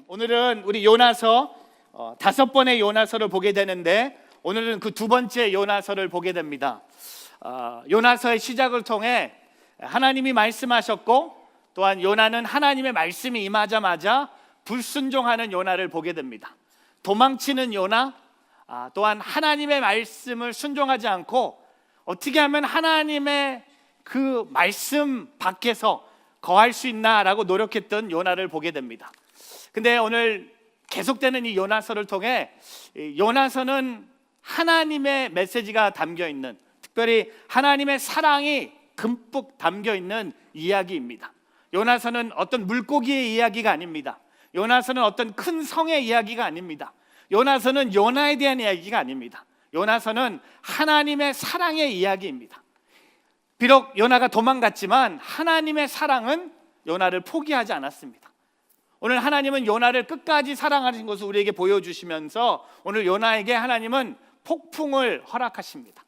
오늘은 우리 요나서 5번의 요나서를 보게 되는데 오늘은 그 2번째 요나서를 보게 됩니다. 요나서의 시작을 통해 하나님이 말씀하셨고 또한 요나는 하나님의 말씀이 임하자마자 불순종하는 요나를 보게 됩니다. 도망치는 요나, 또한 하나님의 말씀을 순종하지 않고 어떻게 하면 하나님의 그 말씀 밖에서 거할 수 있나라고 노력했던 요나를 보게 됩니다. 근데 오늘 계속되는 이 요나서를 통해 요나서는 하나님의 메시지가 담겨 있는, 특별히 하나님의 사랑이 듬뿍 담겨 있는 이야기입니다. 요나서는 어떤 물고기의 이야기가 아닙니다. 요나서는 어떤 큰 성의 이야기가 아닙니다. 요나서는 요나에 대한 이야기가 아닙니다. 요나서는 하나님의 사랑의 이야기입니다. 비록 요나가 도망갔지만 하나님의 사랑은 요나를 포기하지 않았습니다. 오늘 하나님은 요나를 끝까지 사랑하신 것을 우리에게 보여주시면서 오늘 요나에게 하나님은 폭풍을 허락하십니다.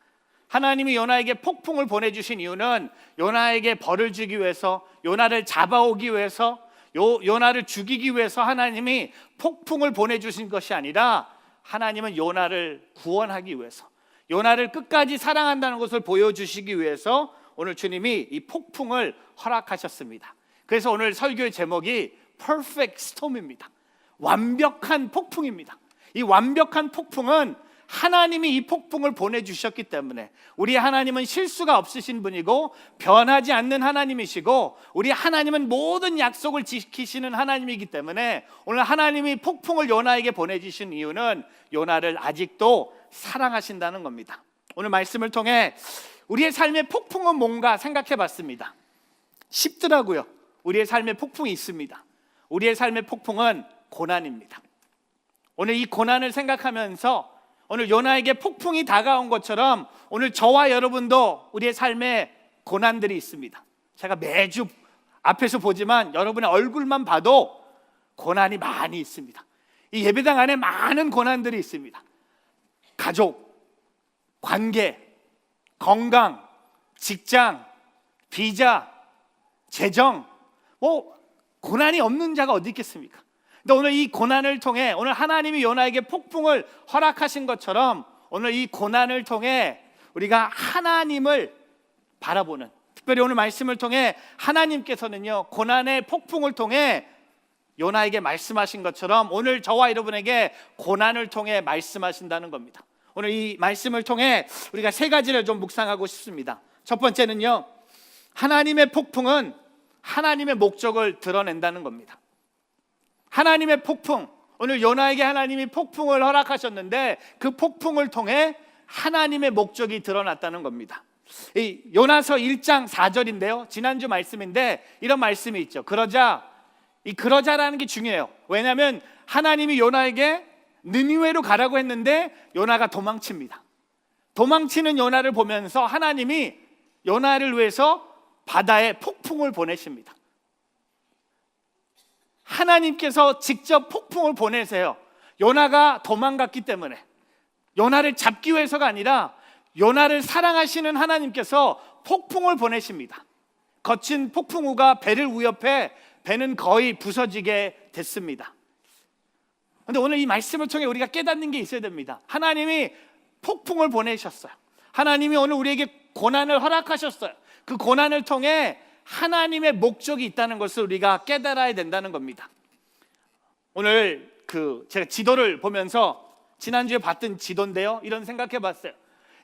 하나님이 요나에게 폭풍을 보내주신 이유는 요나에게 벌을 주기 위해서, 요나를 잡아오기 위해서, 요나를 죽이기 위해서 하나님이 폭풍을 보내주신 것이 아니라 하나님은 요나를 구원하기 위해서, 요나를 끝까지 사랑한다는 것을 보여주시기 위해서 오늘 주님이 이 폭풍을 허락하셨습니다. 그래서 오늘 설교의 제목이 Perfect Storm입니다. 완벽한 폭풍입니다. 이 완벽한 폭풍은 하나님이 이 폭풍을 보내주셨기 때문에, 우리 하나님은 실수가 없으신 분이고 변하지 않는 하나님이시고 우리 하나님은 모든 약속을 지키시는 하나님이기 때문에 오늘 하나님이 폭풍을 요나에게 보내주신 이유는 요나를 아직도 사랑하신다는 겁니다. 오늘 말씀을 통해 우리의 삶의 폭풍은 뭔가 생각해 봤습니다. 쉽더라고요. 우리의 삶의 폭풍이 있습니다. 우리의 삶의 폭풍은 고난입니다. 오늘 이 고난을 생각하면서 오늘 요나에게 폭풍이 다가온 것처럼 오늘 저와 여러분도 우리의 삶에 고난들이 있습니다. 제가 매주 앞에서 보지만 여러분의 얼굴만 봐도 고난이 많이 있습니다. 이 예배당 안에 많은 고난들이 있습니다. 가족, 관계, 건강, 직장, 비자, 재정, 고난이 없는 자가 어디 있겠습니까? 근데 오늘 이 고난을 통해 오늘 하나님이 요나에게 폭풍을 허락하신 것처럼 오늘 이 고난을 통해 우리가 하나님을 바라보는, 특별히 오늘 말씀을 통해 하나님께서는요 고난의 폭풍을 통해 요나에게 말씀하신 것처럼 오늘 저와 여러분에게 고난을 통해 말씀하신다는 겁니다. 오늘 이 말씀을 통해 우리가 3가지를 좀 묵상하고 싶습니다. 첫 번째는요, 하나님의 폭풍은 하나님의 목적을 드러낸다는 겁니다. 하나님의 폭풍, 오늘 요나에게 하나님이 폭풍을 허락하셨는데 그 폭풍을 통해 하나님의 목적이 드러났다는 겁니다. 이 요나서 1장 4절인데요 지난주 말씀인데 이런 말씀이 있죠. 그러자라는 게 중요해요. 왜냐하면 하나님이 요나에게 느니웨로 가라고 했는데 요나가 도망칩니다. 도망치는 요나를 보면서 하나님이 요나를 위해서 바다에 폭풍을 보내십니다. 하나님께서 직접 폭풍을 보내세요. 요나가 도망갔기 때문에, 요나를 잡기 위해서가 아니라 요나를 사랑하시는 하나님께서 폭풍을 보내십니다. 거친 폭풍우가 배를 위협해 배는 거의 부서지게 됐습니다. 그런데 오늘 이 말씀을 통해 우리가 깨닫는 게 있어야 됩니다. 하나님이 폭풍을 보내셨어요. 하나님이 오늘 우리에게 고난을 허락하셨어요. 그 고난을 통해 하나님의 목적이 있다는 것을 우리가 깨달아야 된다는 겁니다. 오늘 제가 지도를 보면서 지난주에 봤던 지도인데요 이런 생각해 봤어요.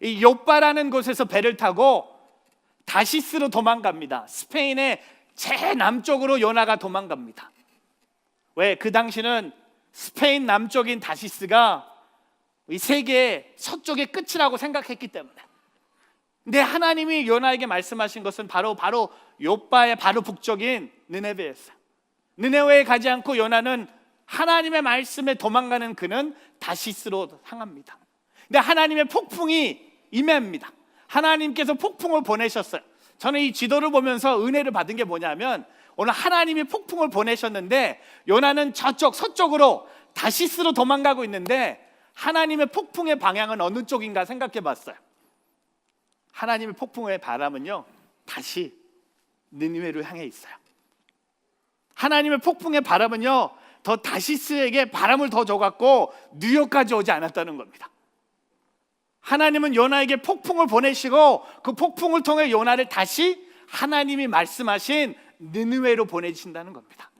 이 요빠라는 곳에서 배를 타고 다시스로 도망갑니다. 스페인의 제남쪽으로 요나가 도망갑니다. 왜? 그 당시는 스페인 남쪽인 다시스가 이 세계의 서쪽의 끝이라고 생각했기 때문에. 근데 하나님이 요나에게 말씀하신 것은 바로 요빠의 바로 북쪽인 느네베였어요. 느네웨에 가지 않고 요나는 하나님의 말씀에 도망가는 그는 다시스로 향합니다. 근데 하나님의 폭풍이 임합니다. 하나님께서 폭풍을 보내셨어요. 저는 이 지도를 보면서 은혜를 받은 게 뭐냐면 오늘 하나님이 폭풍을 보내셨는데 요나는 저쪽 서쪽으로 다시스로 도망가고 있는데 하나님의 폭풍의 방향은 어느 쪽인가 생각해 봤어요. 하나님의 폭풍의 바람은요 다시 느니웨를 향해 있어요. 하나님의 폭풍의 바람은요 더 다시스에게 바람을 더 줘갖고 뉴욕까지 오지 않았다는 겁니다. 하나님은 요나에게 폭풍을 보내시고 그 폭풍을 통해 요나를 다시 하나님이 말씀하신 느느웨로 보내신다는 겁니다.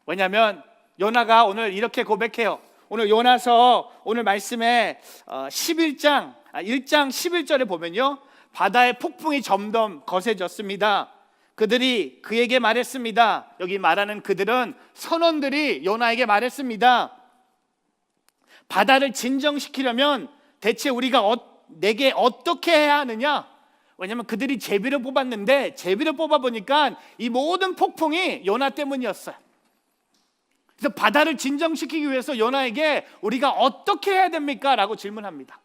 왜냐하면 요나가 오늘 이렇게 고백해요. 오늘 요나서 오늘 말씀에 1장 11절에 보면요, 바다의 폭풍이 점점 거세졌습니다. 그들이 그에게 말했습니다. 여기 말하는 그들은 선원들이 요나에게 말했습니다. 바다를 진정시키려면 대체 우리가 내게 어떻게 해야 하느냐? 왜냐하면 그들이 제비를 뽑았는데 제비를 뽑아보니까 이 모든 폭풍이 요나 때문이었어요. 그래서 바다를 진정시키기 위해서 요나에게 우리가 어떻게 해야 됩니까? 라고 질문합니다.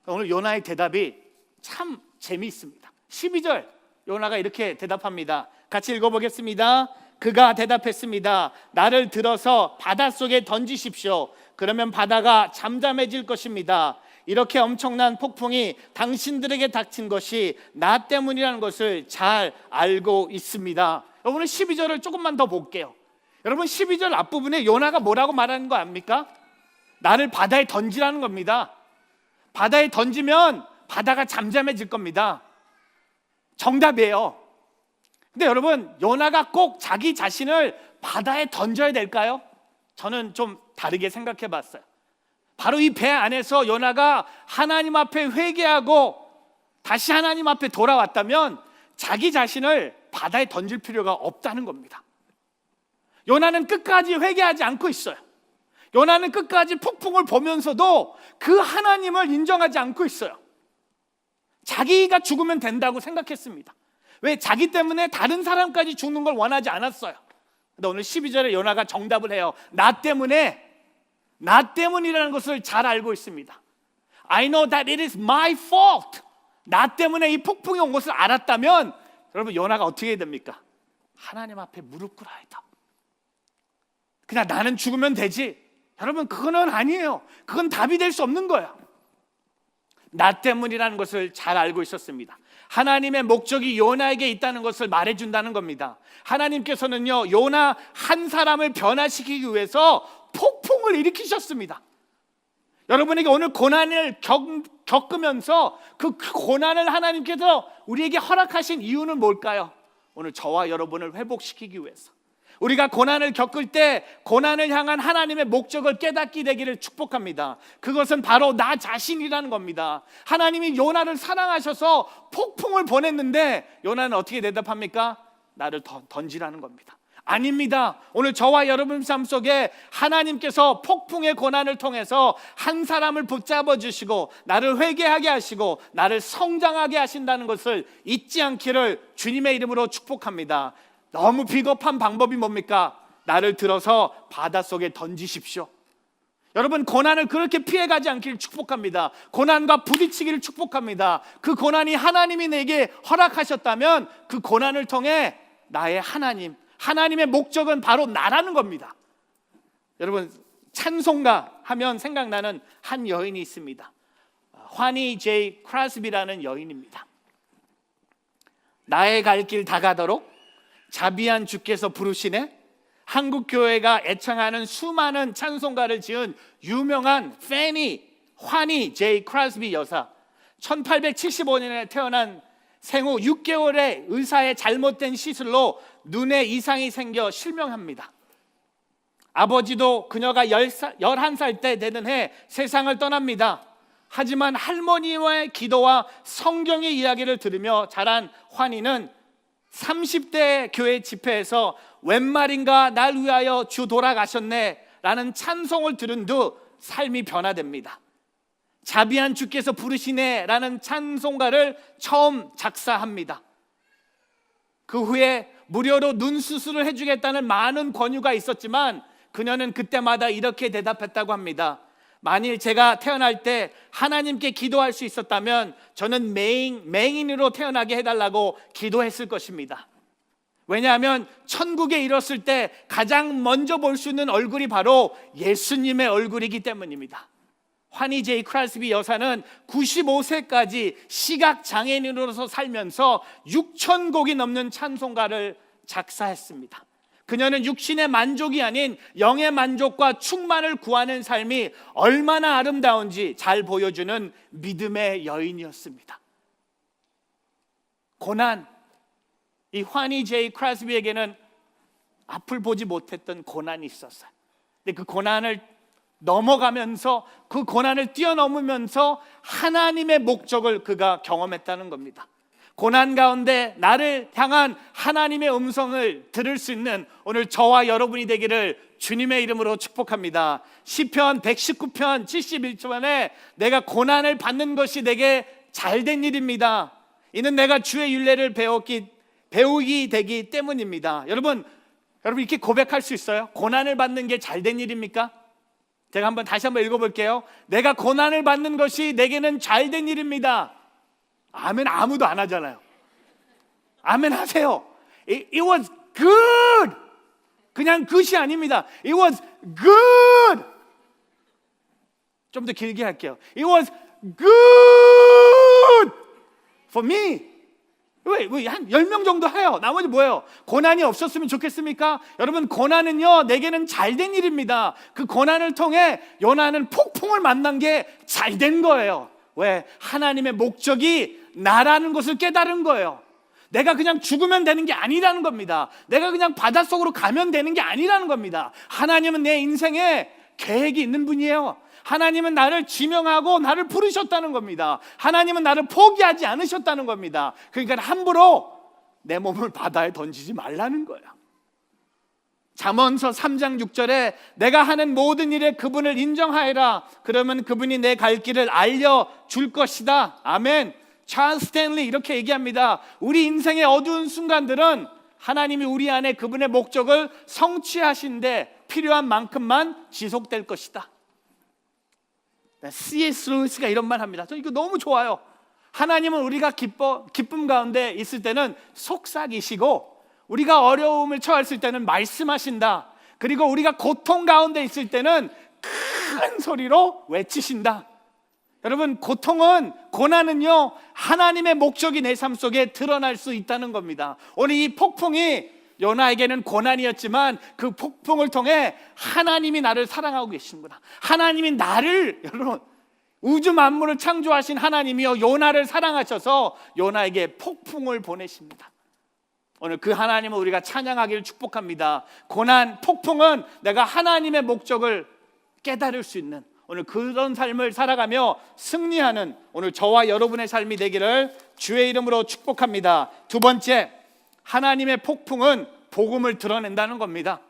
오늘 요나의 대답이 참 재미있습니다. 12절 요나가 이렇게 대답합니다. 같이 읽어보겠습니다. 그가 대답했습니다. 나를 들어서 바닷속에 던지십시오. 그러면 바다가 잠잠해질 것입니다. 이렇게 엄청난 폭풍이 당신들에게 닥친 것이 나 때문이라는 것을 잘 알고 있습니다. 오늘 12절을 조금만 더 볼게요. 여러분 12절 앞부분에 요나가 뭐라고 말하는 거 압니까? 나를 바다에 던지라는 겁니다. 바다에 던지면 바다가 잠잠해질 겁니다. 정답이에요. 근데 여러분 요나가 꼭 자기 자신을 바다에 던져야 될까요? 저는 좀 다르게 생각해 봤어요. 바로 이 배 안에서 요나가 하나님 앞에 회개하고 다시 하나님 앞에 돌아왔다면 자기 자신을 바다에 던질 필요가 없다는 겁니다. 요나는 끝까지 회개하지 않고 있어요. 요나는 끝까지 폭풍을 보면서도 그 하나님을 인정하지 않고 있어요. 자기가 죽으면 된다고 생각했습니다. 왜? 자기 때문에 다른 사람까지 죽는 걸 원하지 않았어요. 근데 오늘 12절에 요나가 정답을 해요. 나 때문이라는 것을 잘 알고 있습니다. I know that it is my fault. 나 때문에 이 폭풍이 온 것을 알았다면 여러분 요나가 어떻게 해야 됩니까? 하나님 앞에 무릎 꿇어야 돼. 그냥 나는 죽으면 되지. 여러분 그거는 아니에요. 그건 답이 될 수 없는 거예요. 나 때문이라는 것을 잘 알고 있었습니다. 하나님의 목적이 요나에게 있다는 것을 말해준다는 겁니다. 하나님께서는요 요나 한 사람을 변화시키기 위해서 폭풍을 일으키셨습니다. 여러분에게 오늘 고난을 겪으면서 그 고난을 하나님께서 우리에게 허락하신 이유는 뭘까요? 오늘 저와 여러분을 회복시키기 위해서, 우리가 고난을 겪을 때 고난을 향한 하나님의 목적을 깨닫게 되기를 축복합니다. 그것은 바로 나 자신이라는 겁니다. 하나님이 요나를 사랑하셔서 폭풍을 보냈는데 요나는 어떻게 대답합니까? 나를 던지라는 겁니다. 아닙니다. 오늘 저와 여러분 삶 속에 하나님께서 폭풍의 고난을 통해서 한 사람을 붙잡아 주시고 나를 회개하게 하시고 나를 성장하게 하신다는 것을 잊지 않기를 주님의 이름으로 축복합니다. 너무 비겁한 방법이 뭡니까? 나를 들어서 바닷속에 던지십시오. 여러분 고난을 그렇게 피해가지 않기를 축복합니다. 고난과 부딪히기를 축복합니다. 그 고난이 하나님이 내게 허락하셨다면 그 고난을 통해 나의 하나님의 목적은 바로 나라는 겁니다. 여러분 찬송가 하면 생각나는 한 여인이 있습니다. 환희 제이 크라스비라는 여인입니다. 나의 갈 길 다가도록 자비한 주께서 부르시네. 한국교회가 애창하는 수많은 찬송가를 지은 유명한 환희 제이 크라스비 여사, 1875년에 태어난 생후 6개월의 의사의 잘못된 시술로 눈에 이상이 생겨 실명합니다. 아버지도 그녀가 11살 때 되는 해 세상을 떠납니다. 하지만 할머니와의 기도와 성경의 이야기를 들으며 자란 환희는 30대 교회 집회에서 웬 말인가 날 위하여 주 돌아가셨네 라는 찬송을 들은 후 삶이 변화됩니다. 자비한 주께서 부르시네 라는 찬송가를 처음 작사합니다. 그 후에 무료로 눈 수술을 해주겠다는 많은 권유가 있었지만 그녀는 그때마다 이렇게 대답했다고 합니다. 만일 제가 태어날 때 하나님께 기도할 수 있었다면 저는 맹인으로 태어나게 해달라고 기도했을 것입니다. 왜냐하면 천국에 이뤘을 때 가장 먼저 볼 수 있는 얼굴이 바로 예수님의 얼굴이기 때문입니다. 환희 제이 크라스비 여사는 95세까지 시각장애인으로서 살면서 6,000곡이 넘는 찬송가를 작사했습니다. 그녀는 육신의 만족이 아닌 영의 만족과 충만을 구하는 삶이 얼마나 아름다운지 잘 보여주는 믿음의 여인이었습니다. 고난, 이 환희 제이 크라스비에게는 앞을 보지 못했던 고난이 있었어요. 근데 그 고난을 넘어가면서, 그 고난을 뛰어넘으면서 하나님의 목적을 그가 경험했다는 겁니다. 고난 가운데 나를 향한 하나님의 음성을 들을 수 있는 오늘 저와 여러분이 되기를 주님의 이름으로 축복합니다. 시편 119편 71절에 내가 고난을 받는 것이 내게 잘된 일입니다. 이는 내가 주의 율례를 배우기 되기 때문입니다. 여러분 이렇게 고백할 수 있어요? 고난을 받는 게 잘된 일입니까? 제가 다시 한번 읽어볼게요. 내가 고난을 받는 것이 내게는 잘된 일입니다. 아멘 아무도 안 하잖아요. 아멘 하세요. It was good. 그냥 good이 아닙니다. It was good. 좀 더 길게 할게요. It was good for me. 한 10명 정도 해요. 나머지 뭐예요? 고난이 없었으면 좋겠습니까? 여러분 고난은요 내게는 잘된 일입니다. 그 고난을 통해 요나는 폭풍을 만난 게 잘된 거예요. 왜? 하나님의 목적이 나라는 것을 깨달은 거예요. 내가 그냥 죽으면 되는 게 아니라는 겁니다. 내가 그냥 바닷속으로 가면 되는 게 아니라는 겁니다. 하나님은 내 인생에 계획이 있는 분이에요. 하나님은 나를 지명하고 나를 부르셨다는 겁니다. 하나님은 나를 포기하지 않으셨다는 겁니다. 그러니까 함부로 내 몸을 바다에 던지지 말라는 거예요. 잠언서 3장 6절에 내가 하는 모든 일에 그분을 인정하여라. 그러면 그분이 내 갈 길을 알려줄 것이다. 아멘. 찰스 스탠리 이렇게 얘기합니다. 우리 인생의 어두운 순간들은 하나님이 우리 안에 그분의 목적을 성취하신데 필요한 만큼만 지속될 것이다. C.S. 루이스가 이런 말 합니다. 저 이거 너무 좋아요. 하나님은 우리가 기쁨 가운데 있을 때는 속삭이시고 우리가 어려움을 처했을 때는 말씀하신다. 그리고 우리가 고통 가운데 있을 때는 큰 소리로 외치신다. 여러분 고난은요 하나님의 목적이 내 삶 속에 드러날 수 있다는 겁니다. 오늘 이 폭풍이 요나에게는 고난이었지만 그 폭풍을 통해 하나님이 나를 사랑하고 계시는구나. 하나님이 나를, 여러분 우주 만물을 창조하신 하나님이요 요나를 사랑하셔서 요나에게 폭풍을 보내십니다. 오늘 그 하나님을 우리가 찬양하기를 축복합니다. 고난, 폭풍은 내가 하나님의 목적을 깨달을 수 있는 오늘 그런 삶을 살아가며 승리하는 오늘 저와 여러분의 삶이 되기를 주의 이름으로 축복합니다. 두 번째, 하나님의 폭풍은 복음을 드러낸다는 겁니다.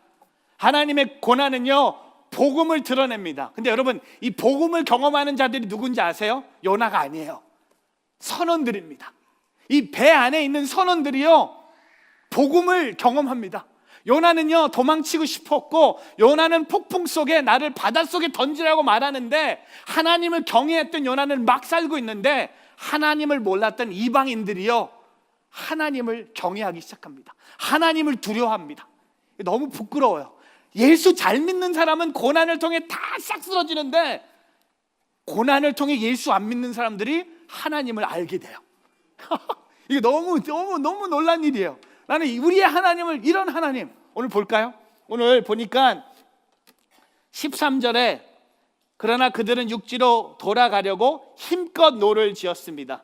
하나님의 고난은요 복음을 드러냅니다. 근데 여러분 이 복음을 경험하는 자들이 누군지 아세요? 요나가 아니에요. 선원들입니다. 이 배 안에 있는 선원들이요 복음을 경험합니다. 요나는요 도망치고 싶었고 요나는 폭풍 속에 나를 바닷속에 던지라고 말하는데 하나님을 경외했던 요나는 막 살고 있는데 하나님을 몰랐던 이방인들이요 하나님을 경외하기 시작합니다. 하나님을 두려워합니다. 너무 부끄러워요. 예수 잘 믿는 사람은 고난을 통해 다 싹 쓰러지는데 고난을 통해 예수 안 믿는 사람들이 하나님을 알게 돼요. 이게 너무 놀란 일이에요. 나는 우리의 하나님을, 이런 하나님 오늘 볼까요? 오늘 보니까 13절에 그러나 그들은 육지로 돌아가려고 힘껏 노를 지었습니다.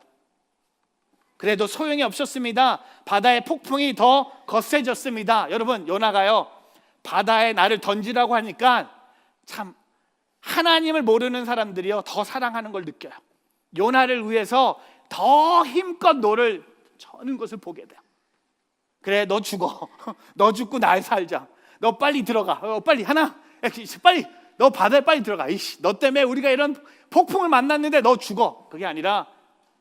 그래도 소용이 없었습니다. 바다의 폭풍이 더 거세졌습니다. 여러분 요나가요 바다에 나를 던지라고 하니까 참 하나님을 모르는 사람들이요 더 사랑하는 걸 느껴요. 요나를 위해서 더 힘껏 노를 저는 것을 보게 돼요. 그래 너 죽어. 너 죽고 날 살자. 너 빨리 들어가. 빨리 하나 빨리 너 바다에 빨리 들어가. 이씨, 너 때문에 우리가 이런 폭풍을 만났는데 너 죽어. 그게 아니라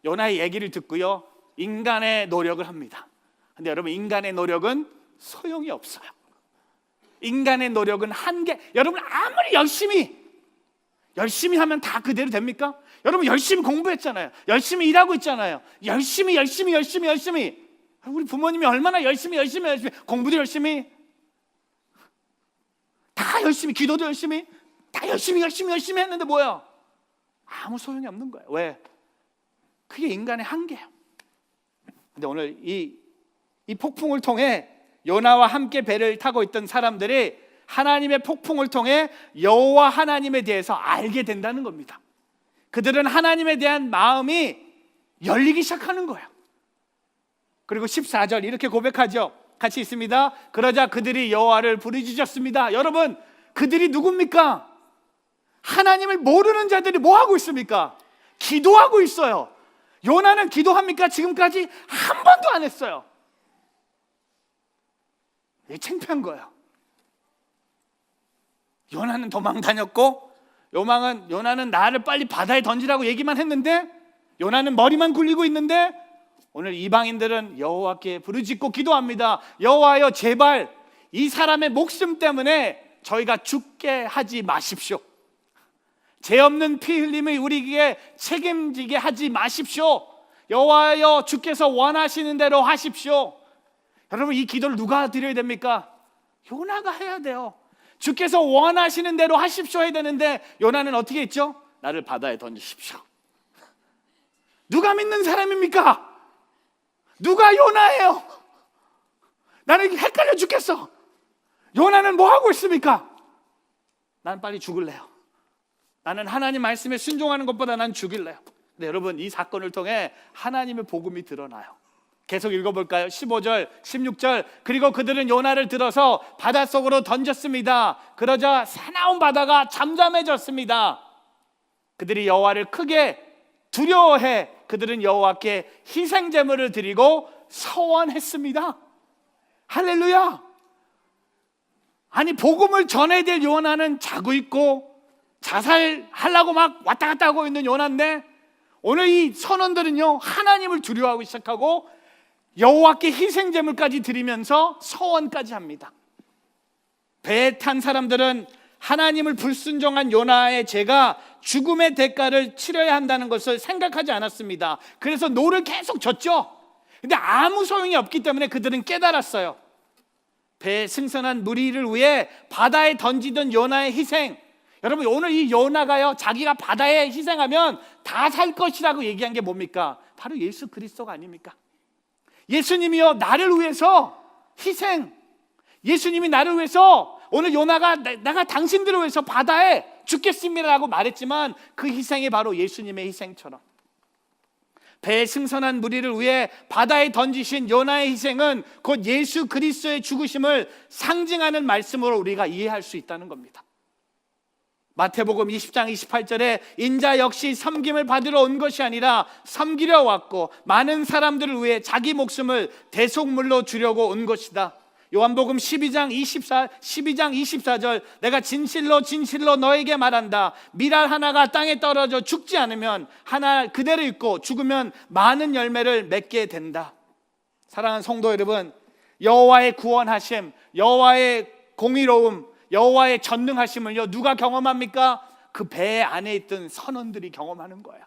요나의 얘기를 듣고요 인간의 노력을 합니다. 근데 여러분 인간의 노력은 소용이 없어요. 인간의 노력은 한계. 여러분 아무리 열심히 하면 다 그대로 됩니까? 여러분 열심히 공부했잖아요. 열심히 일하고 있잖아요. 열심히 우리 부모님이 얼마나 열심히 공부도 열심히 다 열심히 기도도 열심히 다 열심히 했는데 뭐야? 아무 소용이 없는 거예요. 왜? 그게 인간의 한계예요. 근데 오늘 이 폭풍을 통해 요나와 함께 배를 타고 있던 사람들이 하나님의 폭풍을 통해 여호와 하나님에 대해서 알게 된다는 겁니다. 그들은 하나님에 대한 마음이 열리기 시작하는 거예요. 그리고 14절 이렇게 고백하죠. 같이 있습니다. 그러자 그들이 여호와를 부르짖었습니다. 여러분, 그들이 누굽니까? 하나님을 모르는 자들이 뭐 하고 있습니까? 기도하고 있어요. 요나는 기도합니까? 지금까지 한 번도 안 했어요. 이게 창피한 거예요. 요나는 도망 다녔고, 요나는 나를 빨리 바다에 던지라고 얘기만 했는데, 요나는 머리만 굴리고 있는데, 오늘 이방인들은 여호와께 부르짖고 기도합니다. 여호와여, 제발 이 사람의 목숨 때문에 저희가 죽게 하지 마십시오. 죄 없는 피 흘림을 우리에게 책임지게 하지 마십시오. 여호와여, 주께서 원하시는 대로 하십시오. 여러분, 이 기도를 누가 드려야 됩니까? 요나가 해야 돼요. 주께서 원하시는 대로 하십시오 해야 되는데, 요나는 어떻게 했죠? 나를 바다에 던지십시오. 누가 믿는 사람입니까? 누가 요나예요? 나는 헷갈려 죽겠어. 요나는 뭐 하고 있습니까? 난 빨리 죽을래요. 나는 하나님 말씀에 순종하는 것보다 난 죽일래요. 근데 여러분, 이 사건을 통해 하나님의 복음이 드러나요. 계속 읽어볼까요? 15절, 16절. 그리고 그들은 요나를 들어서 바닷속으로 던졌습니다. 그러자 사나운 바다가 잠잠해졌습니다. 그들이 여호와를 크게 두려워해 그들은 여호와께 희생 제물을 드리고 서원했습니다. 할렐루야. 아니, 복음을 전해야 될 요나는 자고 있고 자살하려고 막 왔다 갔다 하고 있는 요나인데, 오늘 이 선원들은요, 하나님을 두려워하고 시작하고 여호와께 희생 제물까지 드리면서 서원까지 합니다. 배에 탄 사람들은 하나님을 불순종한 요나의 죄가 죽음의 대가를 치러야 한다는 것을 생각하지 않았습니다. 그래서 노를 계속 젓죠. 근데 아무 소용이 없기 때문에 그들은 깨달았어요. 배에 승선한 무리를 위해 바다에 던지던 요나의 희생, 여러분, 오늘 이 요나가요, 자기가 바다에 희생하면 다 살 것이라고 얘기한 게 뭡니까? 바로 예수 그리스도가 아닙니까? 예수님이요, 나를 위해서 희생, 예수님이 나를 위해서, 오늘 요나가 내가 당신들을 위해서 바다에 죽겠습니다라고 말했지만 그 희생이 바로 예수님의 희생처럼, 배에 승선한 무리를 위해 바다에 던지신 요나의 희생은 곧 예수 그리스도의 죽으심을 상징하는 말씀으로 우리가 이해할 수 있다는 겁니다. 마태복음 20장 28절에 인자 역시 섬김을 받으러 온 것이 아니라 섬기려 왔고 많은 사람들을 위해 자기 목숨을 대속물로 주려고 온 것이다. 요한복음 12장 24절 내가 진실로 진실로 너에게 말한다. 밀알 하나가 땅에 떨어져 죽지 않으면 하나 그대로 있고 죽으면 많은 열매를 맺게 된다. 사랑하는 성도 여러분, 여호와의 구원하심, 여호와의 공의로움, 여호와의 전능하심을요, 누가 경험합니까? 그 배 안에 있던 선원들이 경험하는 거예요.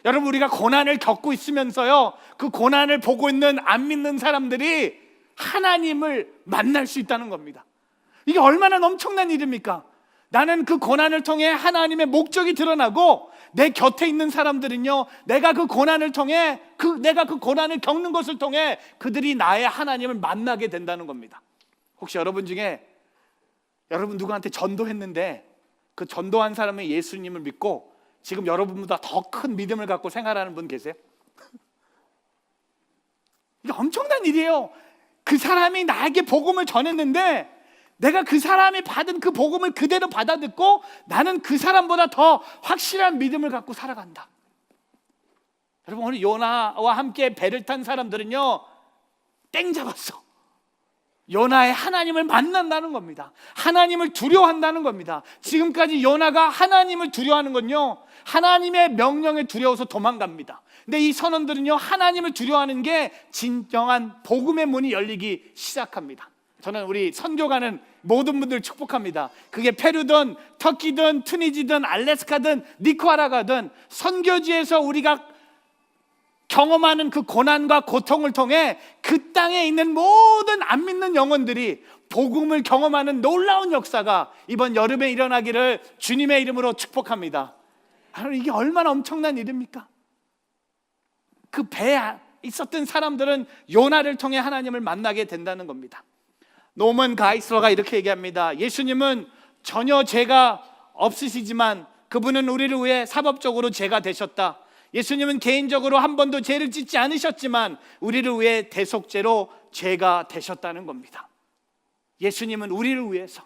여러분, 우리가 고난을 겪고 있으면서요, 그 고난을 보고 있는 안 믿는 사람들이 하나님을 만날 수 있다는 겁니다. 이게 얼마나 엄청난 일입니까? 나는 그 고난을 통해 하나님의 목적이 드러나고, 내 곁에 있는 사람들은요, 내가 그 고난을 통해 내가 그 고난을 겪는 것을 통해 그들이 나의 하나님을 만나게 된다는 겁니다. 혹시 여러분 중에 여러분 누구한테 전도했는데 그 전도한 사람이 예수님을 믿고 지금 여러분보다 더 큰 믿음을 갖고 생활하는 분 계세요? 이게 엄청난 일이에요. 그 사람이 나에게 복음을 전했는데 내가 그 사람이 받은 그 복음을 그대로 받아듣고 나는 그 사람보다 더 확실한 믿음을 갖고 살아간다. 여러분, 오늘 요나와 함께 배를 탄 사람들은요, 땡 잡았어. 요나의 하나님을 만난다는 겁니다. 하나님을 두려워한다는 겁니다. 지금까지 요나가 하나님을 두려워하는 건요, 하나님의 명령에 두려워서 도망갑니다. 근데 이 선원들은요, 하나님을 두려워하는 게 진정한 복음의 문이 열리기 시작합니다. 저는 우리 선교가는 모든 분들 축복합니다. 그게 페루든 터키든 튀니지든 알래스카든 니카라과든 선교지에서 우리가 경험하는 그 고난과 고통을 통해 그 땅에 있는 모든 안 믿는 영혼들이 복음을 경험하는 놀라운 역사가 이번 여름에 일어나기를 주님의 이름으로 축복합니다. 이게 얼마나 엄청난 일입니까? 그 배에 있었던 사람들은 요나를 통해 하나님을 만나게 된다는 겁니다. 노먼 가이슬러가 이렇게 얘기합니다. 예수님은 전혀 죄가 없으시지만 그분은 우리를 위해 사법적으로 죄가 되셨다. 예수님은 개인적으로 한 번도 죄를 짓지 않으셨지만 우리를 위해 대속죄로 죄가 되셨다는 겁니다. 예수님은 우리를 위해서,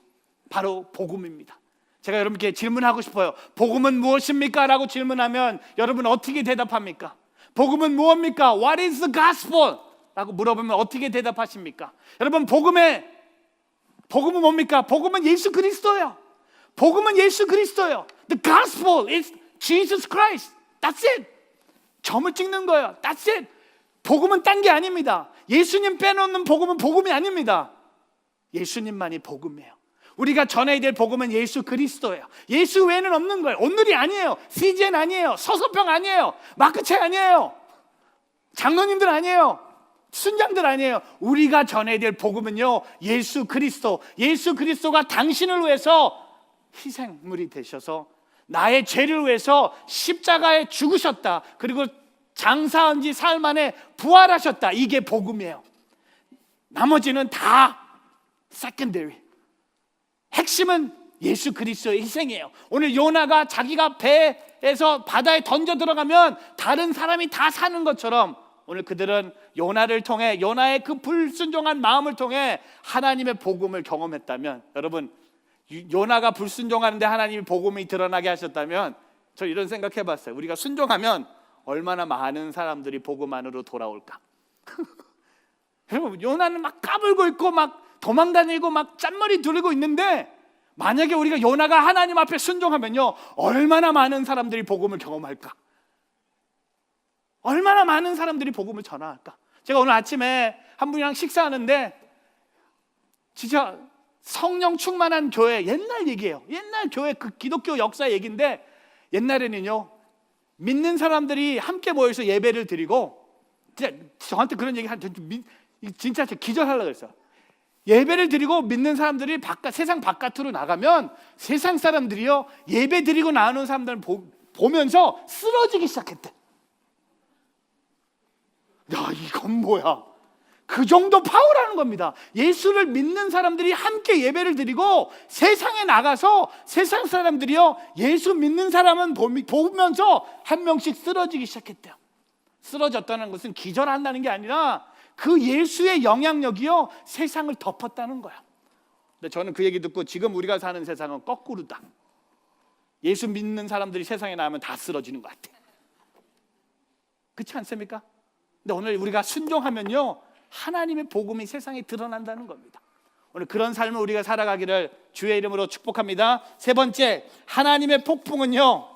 바로 복음입니다. 제가 여러분께 질문하고 싶어요. 복음은 무엇입니까? 라고 질문하면 여러분 어떻게 대답합니까? 복음은 무엇입니까? What is the gospel? 라고 물어보면 어떻게 대답하십니까? 여러분, 복음은 뭡니까? 복음은 예수 그리스도예요. 복음은 예수 그리스도예요. The gospel is Jesus Christ. That's it. 점을 찍는 거예요. That's it. 복음은 딴 게 아닙니다. 예수님 빼놓는 복음은 복음이 아닙니다. 예수님만이 복음이에요. 우리가 전해야 될 복음은 예수 그리스도예요. 예수 외에는 없는 거예요. 오늘이 아니에요. CGN 아니에요. 서서평 아니에요. 마크채 아니에요. 장로님들 아니에요. 순장들 아니에요. 우리가 전해야 될 복음은요, 예수 그리스도. 예수 그리스도가 당신을 위해서 희생물이 되셔서 나의 죄를 위해서 십자가에 죽으셨다. 그리고 장사한 지 사흘 만에 부활하셨다. 이게 복음이에요. 나머지는 다 secondary. 핵심은 예수 그리스도의 희생이에요. 오늘 요나가 자기가 배에서 바다에 던져 들어가면 다른 사람이 다 사는 것처럼 오늘 그들은 요나를 통해, 요나의 그 불순종한 마음을 통해 하나님의 복음을 경험했다면, 여러분, 요나가 불순종하는데 하나님이 복음이 드러나게 하셨다면, 저 이런 생각해 봤어요. 우리가 순종하면 얼마나 많은 사람들이 복음 안으로 돌아올까. 여러분, 요나는 막 까불고 있고 막 도망다니고 막 짠머리 두르고 있는데, 만약에 우리가 요나가 하나님 앞에 순종하면요, 얼마나 많은 사람들이 복음을 경험할까. 얼마나 많은 사람들이 복음을 전할까. 제가 오늘 아침에 한 분이랑 식사하는데 진짜 성령 충만한 교회, 옛날 얘기예요. 옛날 교회, 그 기독교 역사 얘기인데, 옛날에는요, 믿는 사람들이 함께 모여서 예배를 드리고, 진짜 저한테 그런 얘기 진짜 기절하려고 했어요. 예배를 드리고 믿는 사람들이 세상 바깥으로 나가면 세상 사람들이요, 예배 드리고 나오는 사람들을 보면서 쓰러지기 시작했대. 야, 이건 뭐야? 그 정도 파워라는 겁니다. 예수를 믿는 사람들이 함께 예배를 드리고 세상에 나가서 세상 사람들이요, 예수 믿는 사람은 보면서 한 명씩 쓰러지기 시작했대요. 쓰러졌다는 것은 기절한다는 게 아니라 그 예수의 영향력이요, 세상을 덮었다는 거야. 근데 저는 그 얘기 듣고 지금 우리가 사는 세상은 거꾸로다. 예수 믿는 사람들이 세상에 나오면 다 쓰러지는 것 같아. 그렇지 않습니까? 근데 오늘 우리가 순종하면요, 하나님의 복음이 세상에 드러난다는 겁니다. 오늘 그런 삶을 우리가 살아가기를 주의 이름으로 축복합니다. 세 번째, 하나님의 폭풍은요,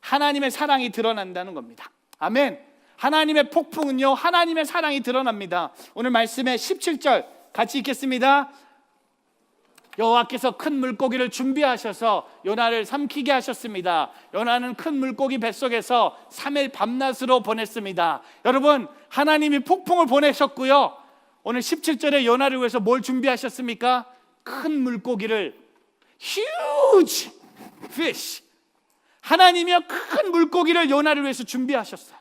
하나님의 사랑이 드러난다는 겁니다. 아멘. 하나님의 폭풍은요, 하나님의 사랑이 드러납니다. 오늘 말씀의 17절 같이 읽겠습니다. 여호와께서 큰 물고기를 준비하셔서 요나를 삼키게 하셨습니다. 요나는 큰 물고기 뱃속에서 3일 밤낮으로 보냈습니다. 여러분, 하나님이 폭풍을 보내셨고요, 오늘 17절에 요나를 위해서 뭘 준비하셨습니까? 큰 물고기를, huge fish, 하나님이요, 큰 물고기를 요나를 위해서 준비하셨어요.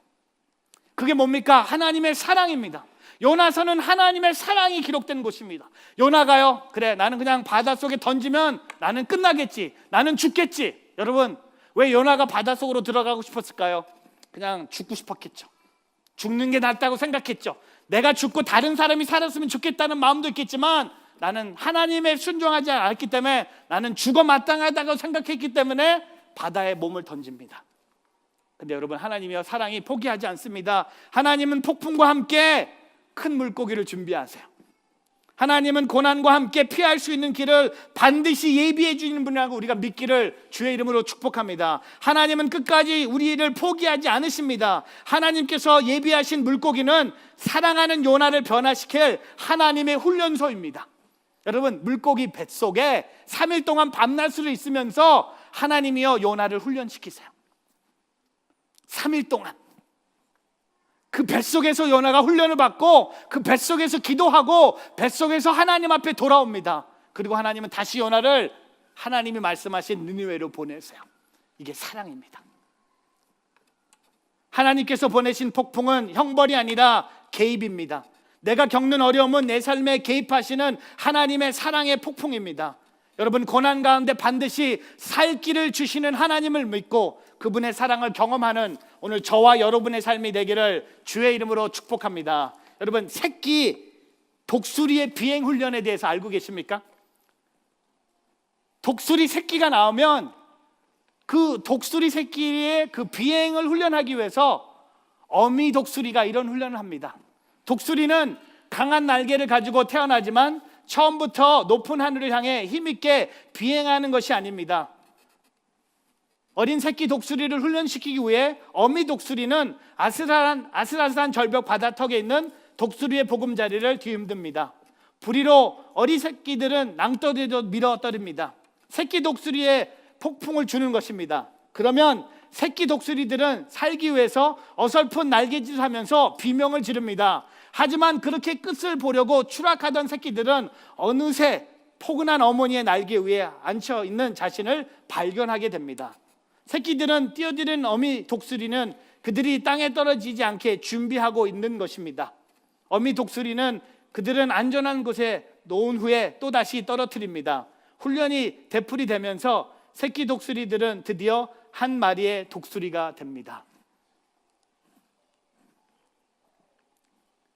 그게 뭡니까? 하나님의 사랑입니다. 요나서는 하나님의 사랑이 기록된 곳입니다. 요나가요, 그래, 나는 그냥 바닷속에 던지면 나는 끝나겠지, 나는 죽겠지. 여러분, 왜 요나가 바닷속으로 들어가고 싶었을까요? 그냥 죽고 싶었겠죠. 죽는 게 낫다고 생각했죠. 내가 죽고 다른 사람이 살았으면 좋겠다는 마음도 있겠지만, 나는 하나님에 순종하지 않았기 때문에, 나는 죽어 마땅하다고 생각했기 때문에 바다에 몸을 던집니다. 근데 여러분, 하나님이요, 사랑이 포기하지 않습니다. 하나님은 폭풍과 함께 큰 물고기를 준비하세요. 하나님은 고난과 함께 피할 수 있는 길을 반드시 예비해 주시는 분이라고 우리가 믿기를 주의 이름으로 축복합니다. 하나님은 끝까지 우리를 포기하지 않으십니다. 하나님께서 예비하신 물고기는 사랑하는 요나를 변화시킬 하나님의 훈련소입니다. 여러분, 물고기 뱃속에 3일 동안 밤낮으로 있으면서 하나님이요, 요나를 훈련시키세요. 3일 동안 그 뱃속에서 요나가 훈련을 받고 그 뱃속에서 기도하고 뱃속에서 하나님 앞에 돌아옵니다. 그리고 하나님은 다시 요나를 하나님이 말씀하신 느니웨로 보내세요. 이게 사랑입니다. 하나님께서 보내신 폭풍은 형벌이 아니라 개입입니다. 내가 겪는 어려움은 내 삶에 개입하시는 하나님의 사랑의 폭풍입니다. 여러분, 고난 가운데 반드시 살 길을 주시는 하나님을 믿고 그분의 사랑을 경험하는 오늘 저와 여러분의 삶이 되기를 주의 이름으로 축복합니다. 여러분, 새끼 독수리의 비행 훈련에 대해서 알고 계십니까? 독수리 새끼가 나오면 그 독수리 새끼의 그 비행을 훈련하기 위해서 어미 독수리가 이런 훈련을 합니다. 독수리는 강한 날개를 가지고 태어나지만 처음부터 높은 하늘을 향해 힘있게 비행하는 것이 아닙니다. 어린 새끼 독수리를 훈련시키기 위해 어미 독수리는 아슬아슬한 절벽 바다턱에 있는 독수리의 보금자리를 뒤흔듭니다. 부리로 어린 새끼들은 낭떠러지로 밀어떨입니다. 새끼 독수리에 폭풍을 주는 것입니다. 그러면 새끼 독수리들은 살기 위해서 어설픈 날개짓을 하면서 비명을 지릅니다. 하지만 그렇게 끝을 보려고 추락하던 새끼들은 어느새 포근한 어머니의 날개 위에 앉혀 있는 자신을 발견하게 됩니다. 새끼들은 뛰어드는 어미 독수리는 그들이 땅에 떨어지지 않게 준비하고 있는 것입니다. 어미 독수리는 그들은 안전한 곳에 놓은 후에 또다시 떨어뜨립니다. 훈련이 되풀이 되면서 새끼 독수리들은 드디어 한 마리의 독수리가 됩니다.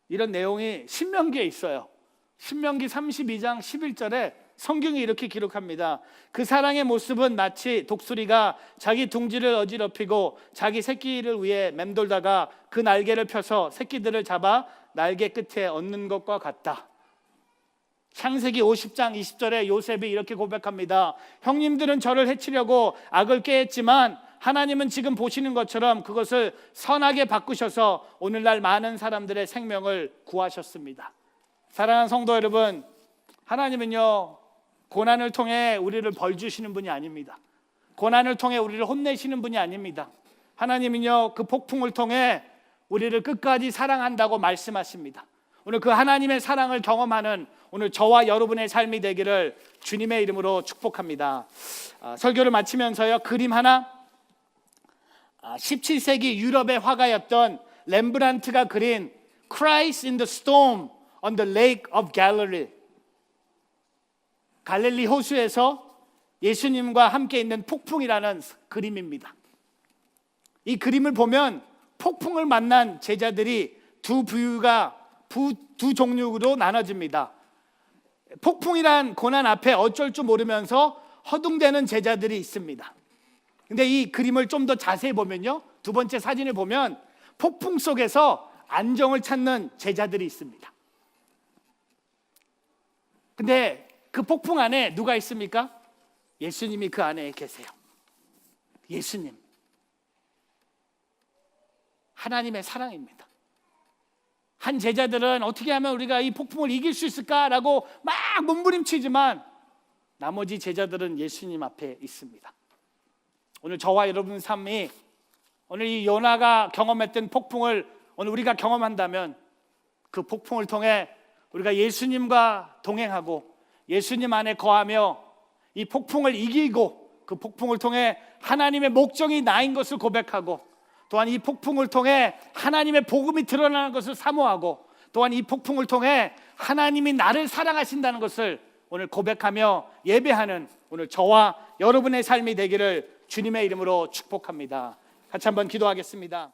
이런 내용이 신명기에 있어요. 신명기 32장 11절에 성경이 이렇게 기록합니다. 그 사랑의 모습은 마치 독수리가 자기 둥지를 어지럽히고 자기 새끼를 위해 맴돌다가 그 날개를 펴서 새끼들을 잡아 날개 끝에 얹는 것과 같다. 창세기 50장 20절에 요셉이 이렇게 고백합니다. 형님들은 저를 해치려고 악을 꾀했지만 하나님은 지금 보시는 것처럼 그것을 선하게 바꾸셔서 오늘날 많은 사람들의 생명을 구하셨습니다. 사랑하는 성도 여러분, 하나님은요, 고난을 통해 우리를 벌 주시는 분이 아닙니다. 고난을 통해 우리를 혼내시는 분이 아닙니다. 하나님은요, 그 폭풍을 통해 우리를 끝까지 사랑한다고 말씀하십니다. 오늘 그 하나님의 사랑을 경험하는 오늘 저와 여러분의 삶이 되기를 주님의 이름으로 축복합니다. 설교를 마치면서요, 그림 하나, 17세기 유럽의 화가였던 렘브란트가 그린 Christ in the Storm on the Lake of Galilee, 갈릴리 호수에서 예수님과 함께 있는 폭풍이라는 그림입니다. 이 그림을 보면 폭풍을 만난 제자들이 두 종류로 나눠집니다. 폭풍이란 고난 앞에 어쩔 줄 모르면서 허둥대는 제자들이 있습니다. 근데 이 그림을 좀 더 자세히 보면요, 두 번째 사진을 보면 폭풍 속에서 안정을 찾는 제자들이 있습니다. 근데 그 폭풍 안에 누가 있습니까? 예수님이 그 안에 계세요. 예수님, 하나님의 사랑입니다. 한 제자들은 어떻게 하면 우리가 이 폭풍을 이길 수 있을까라고 막 몸부림치지만 나머지 제자들은 예수님 앞에 있습니다. 오늘 저와 여러분 삶이 오늘 이 요나가 경험했던 폭풍을 오늘 우리가 경험한다면 그 폭풍을 통해 우리가 예수님과 동행하고 예수님 안에 거하며 이 폭풍을 이기고 그 폭풍을 통해 하나님의 목적이 나인 것을 고백하고 또한 이 폭풍을 통해 하나님의 복음이 드러나는 것을 사모하고 또한 이 폭풍을 통해 하나님이 나를 사랑하신다는 것을 오늘 고백하며 예배하는 오늘 저와 여러분의 삶이 되기를 주님의 이름으로 축복합니다. 같이 한번 기도하겠습니다.